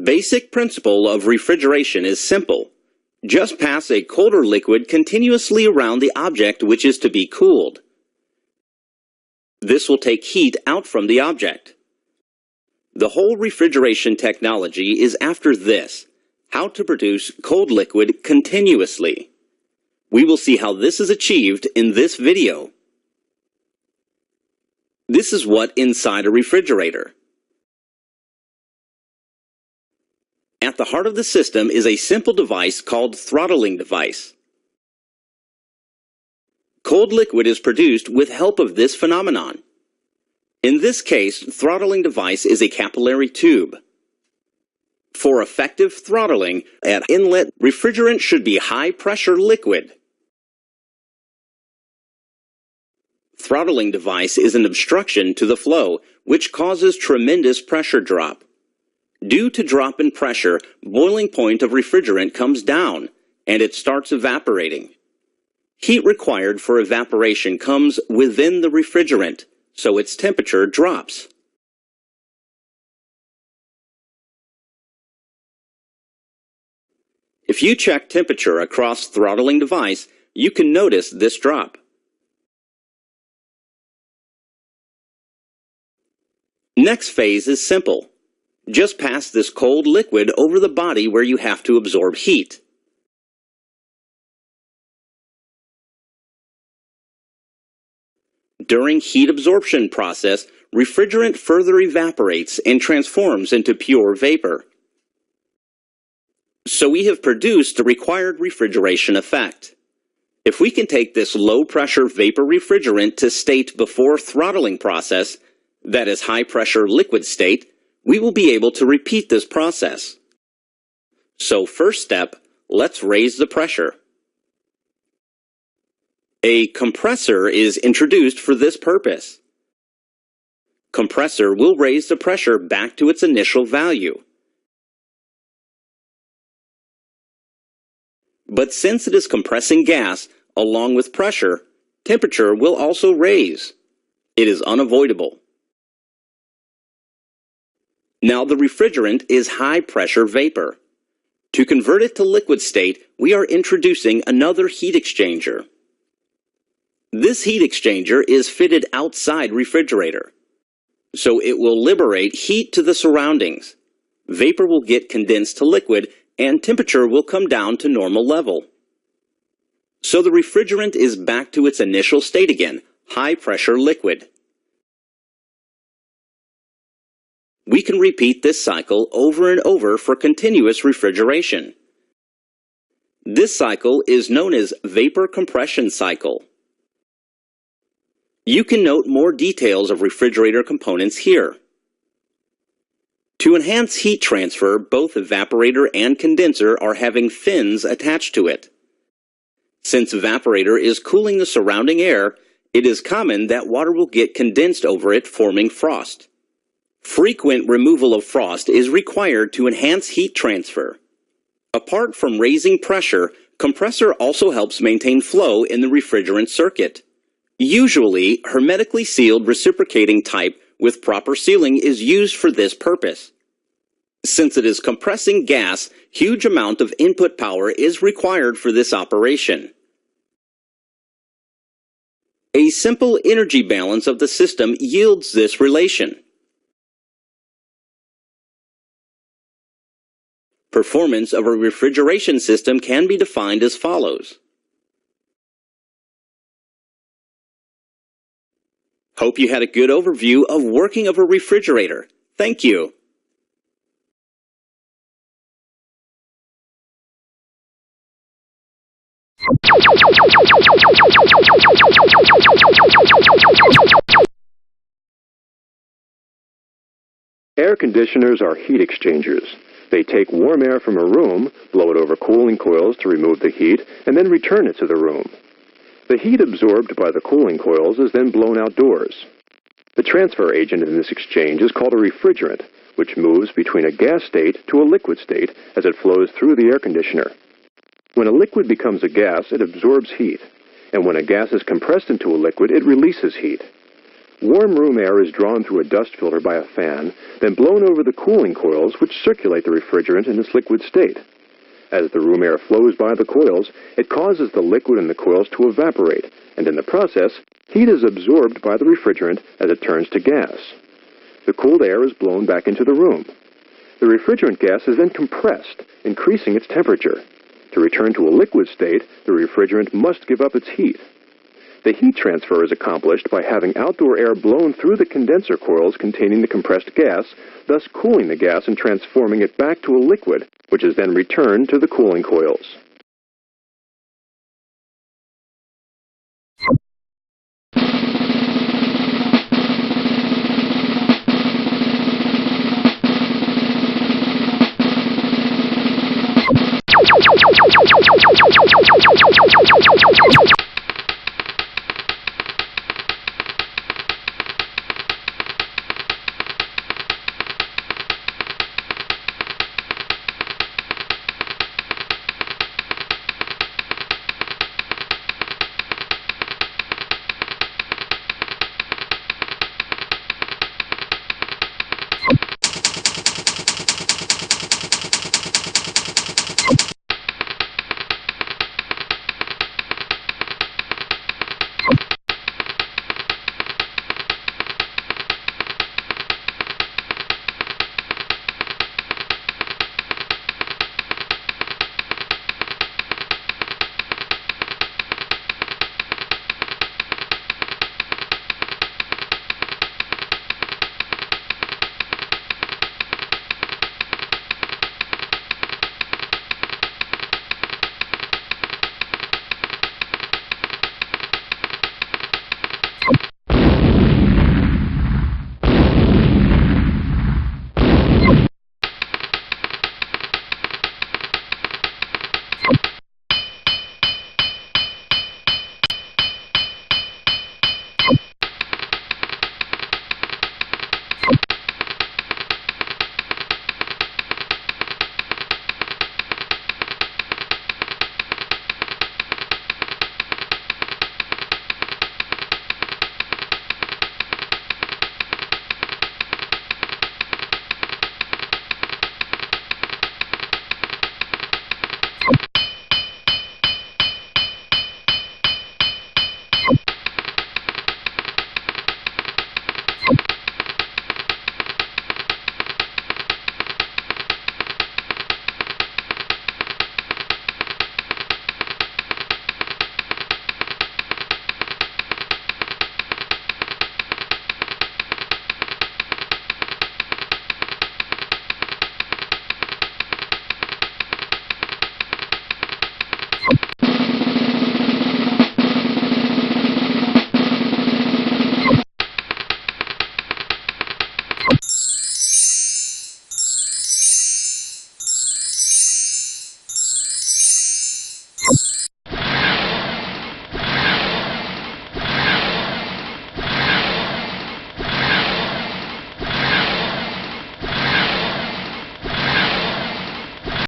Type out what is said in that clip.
Basic principle of refrigeration is simple. Just pass a colder liquid continuously around the object which is to be cooled. This will take heat out from the object. The whole refrigeration technology is after this: how to produce cold liquid continuously. We will see how this is achieved in this video. This is what inside a refrigerator. At the heart of the system is a simple device called throttling device. Cold liquid is produced with help of this phenomenon. In this case, throttling device is a capillary tube. For effective throttling, at inlet, refrigerant should be high-pressure liquid. Throttling device is an obstruction to the flow, which causes tremendous pressure drop. Due to drop in pressure, boiling point of refrigerant comes down, and it starts evaporating. Heat required for evaporation comes within the refrigerant, so its temperature drops. If you check temperature across throttling device, you can notice this drop. Next phase is simple. Just pass this cold liquid over the body where you have to absorb heat. During heat absorption process, refrigerant further evaporates and transforms into pure vapor. So we have produced the required refrigeration effect. If we can take this low-pressure vapor refrigerant to state before throttling process, that is high-pressure liquid state, we will be able to repeat this process. So first step, let's raise the pressure. A compressor is introduced for this purpose. Compressor will raise the pressure back to its initial value. But since it is compressing gas, along with pressure, temperature will also raise. It is unavoidable. Now the refrigerant is high-pressure vapor. To convert it to liquid state, we are introducing another heat exchanger. This heat exchanger is fitted outside refrigerator, so it will liberate heat to the surroundings. vapor will get condensed to liquid and temperature will come down to normal level. So the refrigerant is back to its initial state again, high pressure liquid. We can repeat this cycle over and over for continuous refrigeration. This cycle is known as vapor compression cycle. You can note more details of refrigerator components here. To enhance heat transfer, both evaporator and condenser are having fins attached to it. Since evaporator is cooling the surrounding air, it is common that water will get condensed over it, forming frost. Frequent removal of frost is required to enhance heat transfer. Apart from raising pressure, compressor also helps maintain flow in the refrigerant circuit. Usually, hermetically sealed reciprocating type with proper sealing is used for this purpose. Since it is compressing gas, huge amount of input power is required for this operation. A simple energy balance of the system yields this relation. Performance of a refrigeration system can be defined as follows. Hope you had a good overview of working of a refrigerator. Thank you. Air conditioners are heat exchangers. They take warm air from a room, blow it over cooling coils to remove the heat, and then return it to the room. The heat absorbed by the cooling coils is then blown outdoors. The transfer agent in this exchange is called a refrigerant, which moves between a gas state to a liquid state as it flows through the air conditioner. When a liquid becomes a gas, it absorbs heat, and when a gas is compressed into a liquid, it releases heat. Warm room air is drawn through a dust filter by a fan, then blown over the cooling coils, which circulate the refrigerant in its liquid state. As the room air flows by the coils, it causes the liquid in the coils to evaporate, and in the process, heat is absorbed by the refrigerant as it turns to gas. The cooled air is blown back into the room. The refrigerant gas is then compressed, increasing its temperature. To return to a liquid state, the refrigerant must give up its heat. The heat transfer is accomplished by having outdoor air blown through the condenser coils containing the compressed gas, thus cooling the gas and transforming it back to a liquid, which is then returned to the cooling coils.